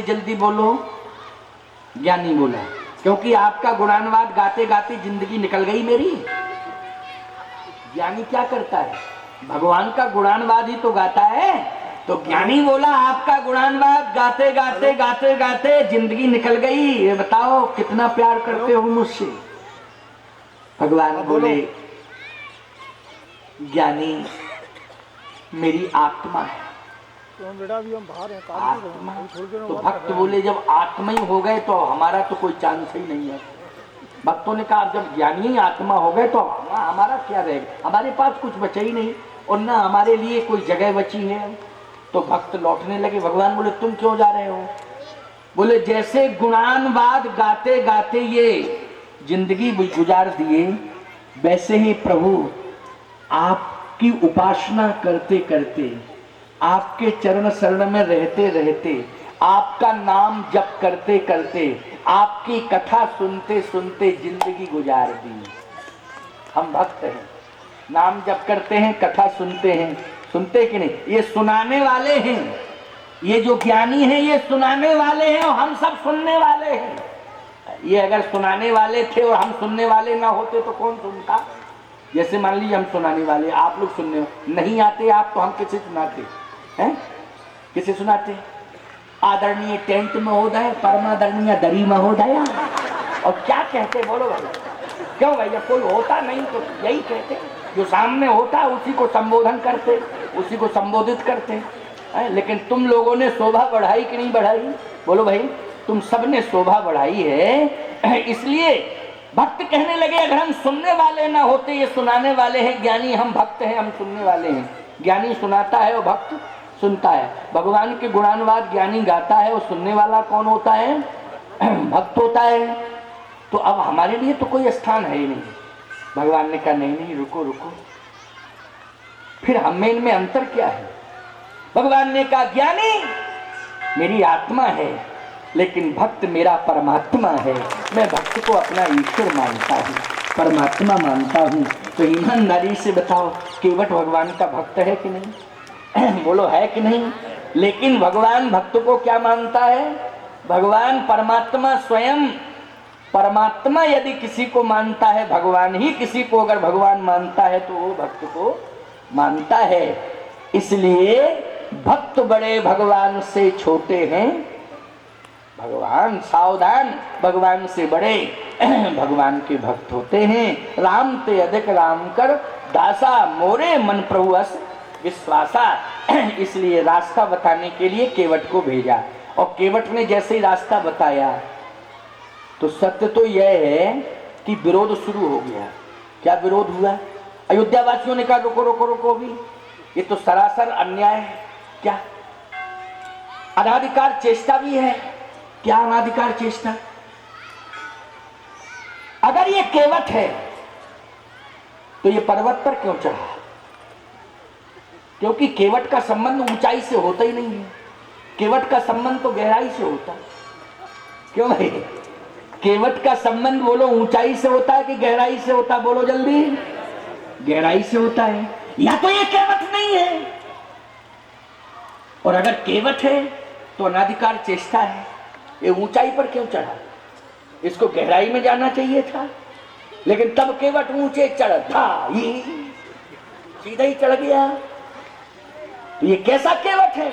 जल्दी बोलो, ज्ञानी बोला, क्योंकि आपका गुणानुवाद गाते गाते जिंदगी निकल गई मेरी। ज्ञानी क्या करता है? भगवान का गुणानुवाद ही तो गाता है। तो ज्ञानी बोला आपका गुणानुवाद गाते गाते गाते गाते जिंदगी निकल गई। ये बताओ कितना प्यार करते हो मुझसे? भगवान बोले ज्ञानी मेरी आत्मा है। आत्मा तो भक्त बोले जब आत्मा ही हो गए तो हमारा तो कोई चांस ही नहीं है। भक्तों ने कहा जब ज्ञानी ही आत्मा हो गए तो हमारा क्या रहेगा? हमारे पास कुछ बचा ही नहीं और ना हमारे लिए कोई जगह बची है। तो भक्त लौटने लगे। भगवान बोले तुम क्यों जा रहे हो? बोले जैसे गुणानुवाद गाते गाते ये जिंदगी गुजार दिए, वैसे ही प्रभु आपकी उपासना करते करते, आपके चरण शरण में रहते रहते, आपका नाम जप करते करते, आपकी कथा सुनते सुनते जिंदगी गुजार दी। हम भक्त हैं, नाम जप करते हैं, कथा सुनते हैं। सुनते कि नहीं? ये सुनाने वाले हैं। ये जो ज्ञानी हैं ये सुनाने वाले हैं और हम सब सुनने वाले हैं। ये अगर सुनाने वाले थे और हम सुनने वाले ना होते तो कौन सुनता? जैसे मान लीजिए हम सुनाने वाले, आप लोग सुनने नहीं आते आप, तो हम किसे सुनाते हैं? किसे सुनाते? आदरणीय टेंट महोदय, परमादरणीय दरी महोदया। और क्या कहते बोलो भैया? क्यों भैया? कोई होता नहीं तो यही कहते, जो सामने होता उसी को संबोधन करते, उसी को संबोधित करते। लेकिन तुम लोगों ने शोभा बढ़ाई कि नहीं बढ़ाई? बोलो भाई, तुम सबने शोभा बढ़ाई है। इसलिए भक्त कहने लगे अगर हम सुनने वाले ना होते, ये सुनाने वाले हैं ज्ञानी, हम भक्त हैं, हम सुनने वाले हैं। ज्ञानी सुनाता है और भक्त सुनता है। भगवान के गुणानुवाद ज्ञानी गाता है और सुनने वाला कौन होता है? भक्त होता है। तो अब हमारे लिए तो कोई स्थान है ही नहीं। भगवान ने कहा नहीं नहीं, रुको रुको, फिर हम में इनमें अंतर क्या है? भगवान ने कहा ज्ञानी मेरी आत्मा है, लेकिन भक्त मेरा परमात्मा है। मैं भक्त को अपना ईश्वर मानता हूँ, परमात्मा मानता हूँ। तो ईमानदारी से बताओ, केवट भगवान का भक्त है कि नहीं? बोलो है कि नहीं? लेकिन भगवान भक्त को क्या मानता है? भगवान परमात्मा स्वयं, परमात्मा यदि किसी को मानता है, भगवान ही किसी को अगर भगवान मानता है तो वो भक्त को मानता है। इसलिए भक्त बड़े भगवान से छोटे हैं। भगवान सावधान, भगवान से बड़े भगवान के भक्त होते हैं। राम ते अधिक राम कर दासा, मोरे मन प्रभु अस विश्वासा। इसलिए रास्ता बताने के लिए केवट को भेजा, और केवट ने जैसे ही रास्ता बताया तो सत्य तो यह है कि विरोध शुरू हो गया। क्या विरोध हुआ? अयोध्या वासियों ने कहा रुको रुको रुको, भी ये तो सरासर अन्याय है। क्या अनाधिकार चेष्टा भी है? क्या अनाधिकार चेष्टा? अगर ये केवट है तो ये पर्वत पर क्यों चढ़ा? क्योंकि केवट का संबंध ऊंचाई से होता ही नहीं है। केवट का संबंध तो गहराई से होता है। क्यों भाई? केवट का संबंध बोलो ऊंचाई से होता है कि गहराई से होता? बोलो जल्दी। गहराई से होता है। या तो ये केवट नहीं है, और अगर केवट है तो अनाधिकार चेष्टा है। ये ऊंचाई पर क्यों चढ़ा? इसको गहराई में जाना चाहिए था, लेकिन तब केवट ऊंचे चढ़ था, ये सीधा ही चढ़ गया। तो ये कैसा केवट है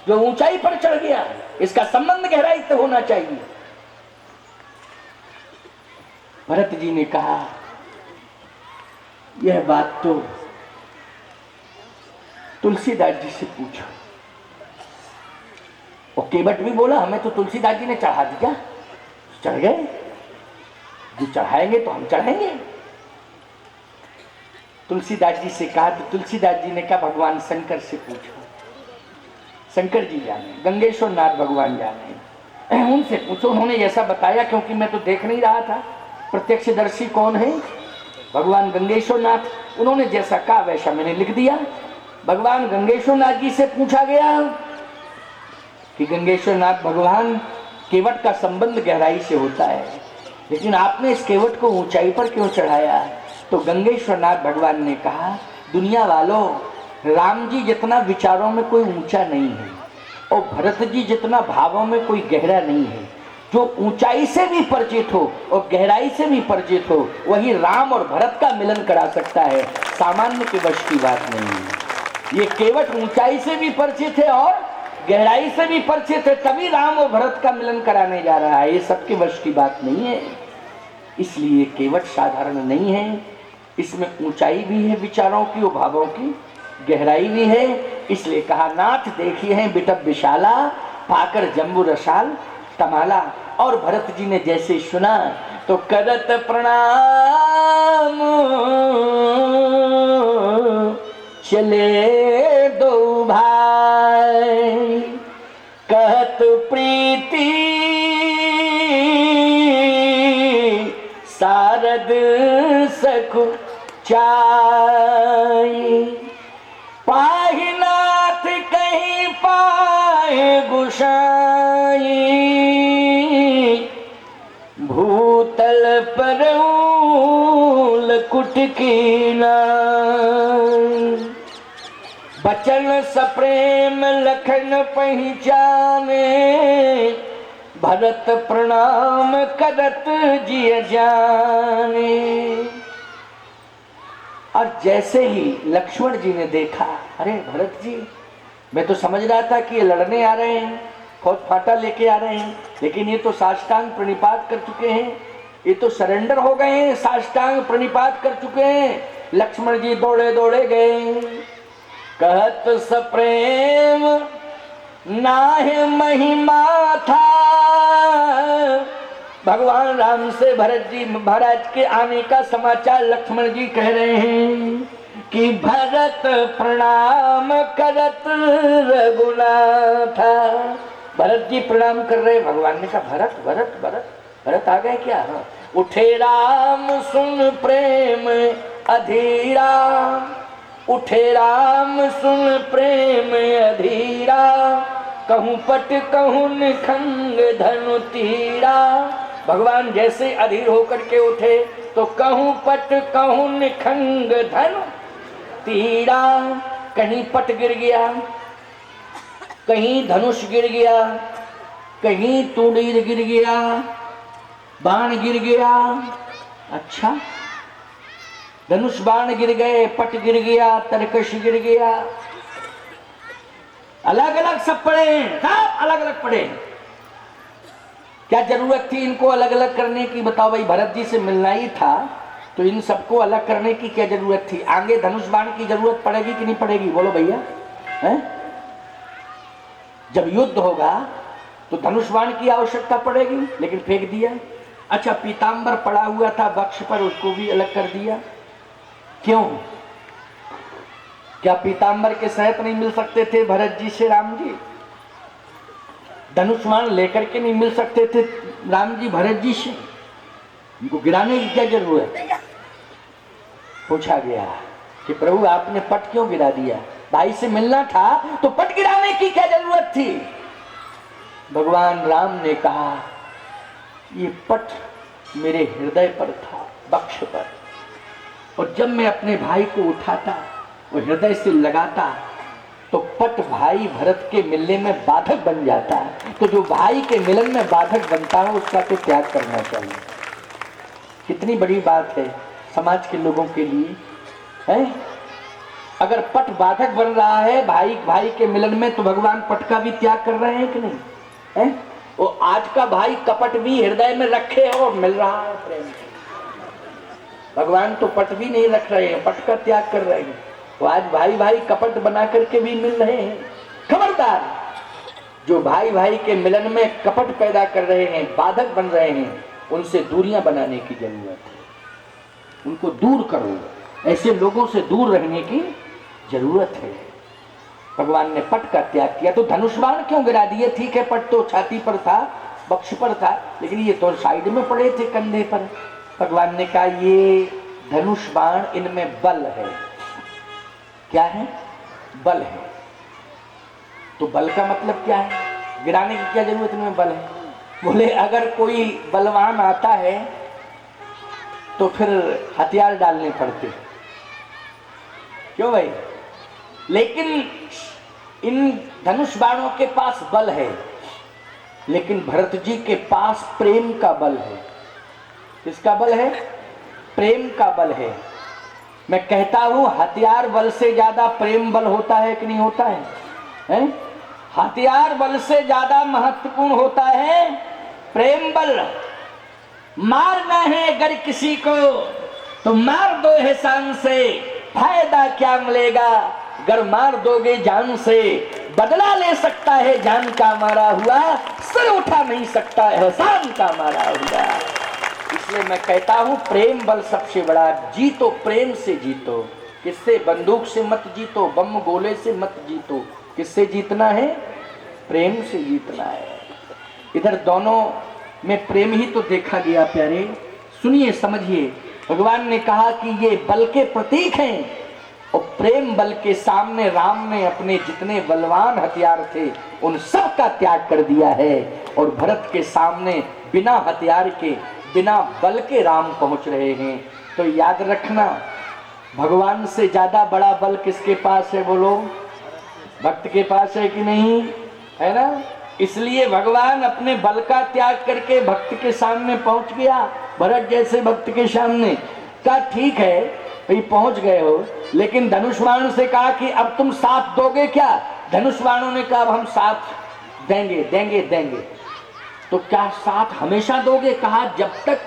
जो ऊंचाई पर चढ़ गया? इसका संबंध गहराई से होना चाहिए। भरत जी ने कहा यह बात तो तुलसीदास जी से पूछो। और केवट भी बोला हमें तो तुलसीदास जी ने चढ़ा दिया। चढ़ गए, जो चढ़ाएंगे तो हम चढ़ेंगे। तुलसीदास जी से कहा तो तुलसीदास जी ने कहा भगवान शंकर से पूछो। शंकर जी जाने, गंगेश्वर नाथ भगवान जाने, उनसे पूछो। उन्होंने जैसा बताया, क्योंकि मैं तो देख नहीं रहा था, प्रत्यक्षदर्शी कौन है? भगवान गंगेश्वर नाथ। उन्होंने जैसा कहा वैसा मैंने लिख दिया। भगवान गंगेश्वर नाथ जी से पूछा गया कि गंगेश्वर नाथ भगवान, केवट का संबंध गहराई से होता है, लेकिन आपने इस केवट को ऊंचाई पर क्यों चढ़ाया? तो गंगेश्वर नाथ भगवान ने कहा दुनिया वालों, राम जी जितना विचारों में कोई ऊंचा नहीं है और भरत जी जितना भावों में कोई गहरा नहीं है। जो ऊंचाई से भी परिचित हो और गहराई से भी परिचित हो, वही राम और भरत का मिलन करा सकता है, सामान्य के वश की बात नहीं है। ये केवट ऊंचाई से भी परिचित है और गहराई से भी परिचित है, तभी राम और भरत का मिलन कराने जा रहा है। ये सबके वश की बात नहीं है, इसलिए केवट साधारण नहीं है। इसमें ऊंचाई भी है विचारों की और भावों की, गहराई भी है। इसलिए कहा नाथ देखिए हैं बिटप विशाला, पाकर जम्बू रसाल तमाला। और भरत जी ने जैसे सुना तो करत प्रणाम चले दो भाई, कहत प्रीति सारद सखु चाई, पाहि नाथ कहीं पाए गुसाई, भूतल पर कुट की नाई, बचन सप्रेम लखन पहचाने, भरत प्रणाम करत जिय जाने। और जैसे ही लक्ष्मण जी ने देखा, अरे भरत जी, मैं तो समझ रहा था कि ये लड़ने आ रहे हैं, फौज फाटा लेके आ रहे हैं, लेकिन ये तो साष्टांग प्रणिपात कर चुके हैं, ये तो सरेंडर हो गए हैं, साष्टांग प्रणिपात कर चुके हैं। लक्ष्मण जी दौड़े दौड़े गए, कहत सप्रेम नाहि महिमा था। भगवान राम से भरत जी महाराज के आने का समाचार लक्ष्मण जी कह रहे हैं कि भरत प्रणाम करत रघुनाथा। भरत जी प्रणाम कर रहे, भगवान ने कहा भरत भरत भरत भरत आ गए क्या? हाँ। उठे राम सुन प्रेम अधीरा, उठे राम सुन प्रेम अधीरा, कहूँ पट कहूँ निखंग धनु तीरा। भगवान जैसे अधीर होकर के उठे तो कहूँ पट कहूँ निखंग धनु तीरा। कहीं पट गिर गया, कहीं धनुष गिर गया, कहीं तूड़ीर गिर गया, बाण गिर गया। अच्छा, धनुष बाण गिर गए, पट गिर गया, तरकश गिर गया, अलग अलग सब पड़े, सब अलग अलग पड़े। क्या जरूरत थी इनको अलग अलग करने की? बताओ भाई, भरत जी से मिलना ही था तो इन सबको अलग करने की क्या जरूरत थी? आगे धनुष बाण की जरूरत पड़ेगी कि नहीं पड़ेगी? बोलो भैया, हैं? जब युद्ध होगा तो धनुष बाण की आवश्यकता पड़ेगी, लेकिन फेंक दिया। अच्छा, पीतांबर पड़ा हुआ था वक्ष पर, उसको भी अलग कर दिया। क्यों? क्या पीतांबर के सहित नहीं मिल सकते थे भरत जी से राम जी? धनुष बाण लेकर के नहीं मिल सकते थे राम जी भरत जी से? उनको गिराने की क्या जरूरत? पूछा गया कि प्रभु आपने पट क्यों गिरा दिया? भाई से मिलना था तो पट गिराने की क्या जरूरत थी? भगवान राम ने कहा ये पट मेरे हृदय पर था, वक्ष पर, और जब मैं अपने भाई को उठाता और हृदय से लगाता तो पट भाई भरत के मिलने में बाधक बन जाता है। तो जो भाई के मिलन में बाधक बनता है उसका तो त्याग करना चाहिए। कितनी बड़ी बात है समाज के लोगों के लिए, है? अगर पट बाधक बन रहा है भाई भाई के मिलन में, तो भगवान पट का भी त्याग कर रहे हैं कि नहीं? है? वो आज का भाई कपट भी हृदय में रखे और मिल रहा है प्रेम। भगवान तो पट भी नहीं रख रहे हैं, पट का त्याग कर रहे हैं। तो आज भाई भाई कपट बना करके भी मिल रहे हैं। खबरदार, जो भाई भाई के मिलन में कपट पैदा कर रहे हैं, बाधक बन रहे हैं, उनसे दूरियां बनाने की जरूरत है। उनको दूर करो, ऐसे लोगों से दूर रहने की जरूरत है। भगवान ने पट का त्याग किया। तो धनुष बाण क्यों गिरा दिए? ठीक है, पट तो छाती पर था, वक्ष पर था, लेकिन ये तो साइड में पड़े थे, कंधे पर। भगवान ने कहा ये धनुष बाण, इनमें बल है। क्या है? बल है। तो बल का मतलब क्या है? गिराने की क्या जरूरत? इनमें बल है। बोले अगर कोई बलवान आता है तो फिर हथियार डालने पड़ते, क्यों भाई? लेकिन इन धनुष बाणों के पास बल है, लेकिन भरत जी के पास प्रेम का बल है। किसका बल है? प्रेम का बल है। मैं कहता हूं हथियार बल से ज्यादा प्रेम बल होता है कि नहीं होता है, हैं? हथियार बल से ज्यादा महत्वपूर्ण होता है प्रेम बल। मारना है अगर किसी को तो मार दो एहसान से, फायदा क्या मिलेगा अगर मार दोगे जान से। बदला ले सकता है जान का मारा हुआ, सर उठा नहीं सकता एहसान का मारा हुआ। इसलिए मैं कहता हूं प्रेम बल सबसे बड़ा। जीतो प्रेम से जीतो। किससे? बंदूक से मत जीतो, बम गोले से मत जीतो। किससे जीतना है? प्रेम से जीतना है। इधर दोनों में प्रेम ही तो देखा गया प्यारे। सुनिए समझिए, भगवान ने कहा कि ये बल के प्रतीक हैं और प्रेम बल के सामने राम ने अपने जितने बलवान हथियार थे उन सब का त्याग कर दिया है और भरत के सामने बिना हथियार के, बिना बल के राम पहुंच रहे हैं। तो याद रखना, भगवान से ज्यादा बड़ा बल किसके पास है? बोलो, भक्त के पास है कि नहीं है ना? इसलिए भगवान अपने बल का त्याग करके भक्त के सामने पहुंच गया। भरत जैसे भक्त के सामने कहा ठीक है भाई पहुंच गए हो, लेकिन धनुष बाण से कहा कि अब तुम साथ दोगे क्या? धनुष बाणों ने कहा अब हम साथ देंगे देंगे देंगे। तो क्या साथ हमेशा दोगे? कहा जब तक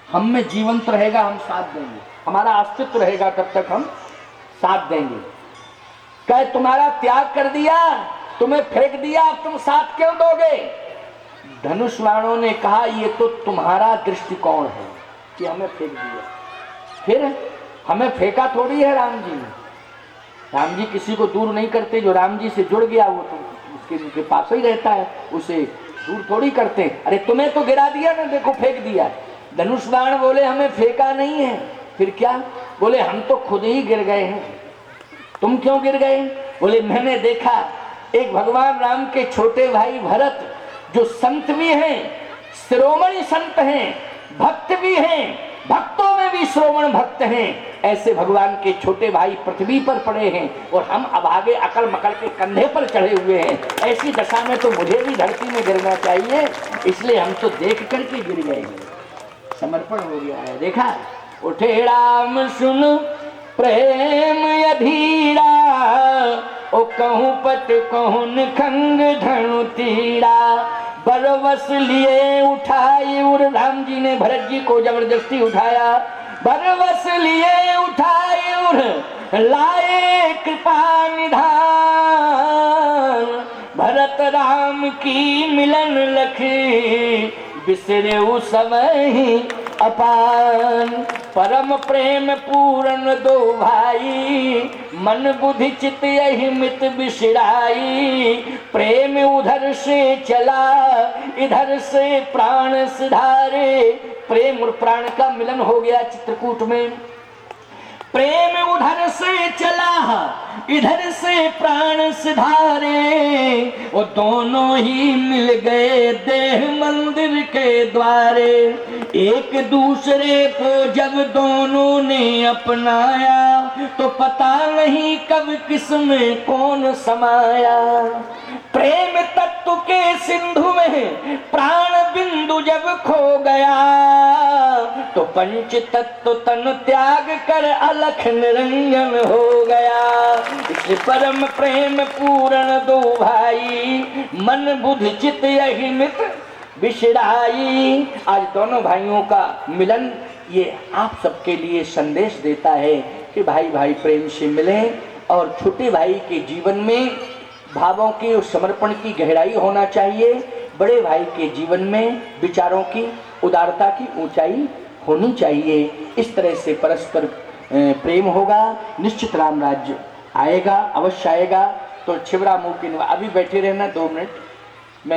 हम में जीवंत रहेगा हम साथ देंगे, हमारा अस्तित्व रहेगा तब तक हम साथ देंगे। कहे तुम्हारा त्याग कर दिया, तुम्हें फेंक दिया, अब तुम साथ क्यों दोगे? धनुष बाणों ने कहा ये तो तुम्हारा दृष्टिकोण है कि हमें फेंक दिया, फिर हमें फेंका थोड़ी है राम जी ने। राम जी किसी को दूर नहीं करते, जो राम जी से जुड़ गया वो तो उसके पास ही रहता है, उसे दूर थोड़ी करते। अरे तुम्हें तो गिरा दिया ना, देखो फेंक दिया। धनुष बाण बोले हमें फेंका नहीं है, फिर क्या? बोले हम तो खुद ही गिर गए हैं। तुम क्यों गिर गए? बोले मैंने देखा एक भगवान राम के छोटे भाई भरत जो संत भी हैं, शिरोमणि संत हैं, भक्त भी हैं, भक्तों में भी श्रोमण भक्त हैं, ऐसे भगवान के छोटे भाई पृथ्वी पर पड़े हैं और हम अब आगे अकल मकल के कंधे पर चढ़े हुए हैं। ऐसी दशा में तो मुझे भी धरती में गिरना चाहिए, इसलिए हम तो देख करके गिर गए हैं। समर्पण हो गया है। देखा, उठे राम सुन प्रेम अधीरा, ओ कहूँ पट कहूँ खंग धनु तीरा। बरवस लिए उठाई उर, राम जी ने भरत जी को जबरदस्ती उठाया। बरवस लिए उठाई उर, लाए कृपा निधान। भरत राम की मिलन लखी, बिसरे समय अपान। परम प्रेम पूरन दो भाई, मन बुद्धि चित यही मित बिसराई। प्रेम उधर से चला इधर से प्राण सिधारे। प्रेम और प्राण का मिलन हो गया चित्रकूट में। प्रेम उधर से चला इधर से प्राण सिधारे, वो दोनों ही मिल गए देह मंदिर के द्वारे। एक दूसरे को जब दोनों ने अपनाया, तो पता नहीं कब किस में कौन समाया। प्रेम तत्व के सिंधु में प्राण बिंदु जब खो गया, तो पंच तत्व तन त्याग कर अलख निरंजन हो गया। इसलिए परम प्रेम पूर्ण दो भाई, मन बुद्धि चित यही मित बिसराई। आज दोनों भाइयों का मिलन ये आप सबके लिए संदेश देता है कि भाई भाई प्रेम से मिलें और छोटे भाई के जीवन में भावों की और समर्पण की गहराई होना चाहिए। बड़े भाई के जीवन में विचारों की उदारता की ऊंचाई होनी चाहिए। इस तरह से परस्पर प्रेम होगा, निश्चित राम राज्य आएगा, अवश्य आएगा। तो छिबरा मुँह की अभी बैठे रहना 2 मिनट।